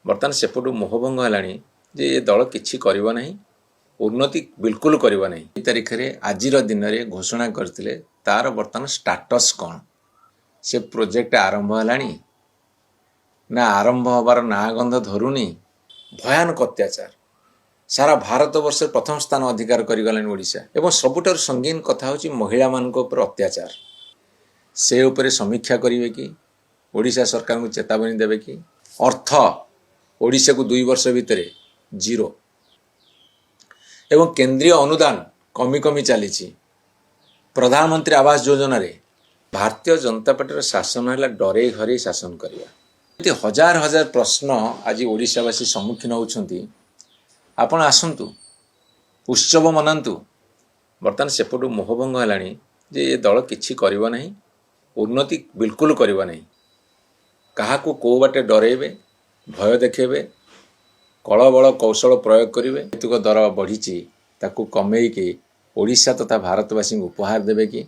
बर्तमान सेपटू मोहभंग है जे ये दल किसी करिबो नहीं, उन्नति बिल्कुल करिबो नहीं। ए तारीख में आज दिन में घोषणा करते तार बर्तमान स्टाटस कौन, से प्रोजेक्ट आरंभ है ना आरंभ हबार ना गंध धरुनी। भयानक अत्याचार सारा भारत वर्ष प्रथम स्थान अधिकार करगलानी ओडिशा। एवं सबुठार संगीन कथा होची महिला मानक ऊपर अत्याचार। से उपरे समीक्षा करिवे कि ओडिशा सरकार को चेतावनी देवे कि अर्थ ओडिशा को 2 वर्ष भितर जीरो एवं केंद्रीय अनुदान कमी कमी चली। प्रधानमंत्री आवास योजना रे भारतीय जनता पार्टी शासन है डरे घरे शासन करवा। हजार हजार प्रश्न आज ओडिशावासी सम्मुखीन होती। आपण आसतु उत्सव मनातु। बर्तमान सेपटू मोहभंग है जे ये दल किसी करिबो नहीं, उन्नति बिल्कुल करिबो नहीं। कहा को बाटे डरेबे, भय देखेबे, कलबल कौशल प्रयोग करेंगे। दर बढ़ी ताकू कमेकी ओडिशा तथा भारतवासी उपहार देवे कि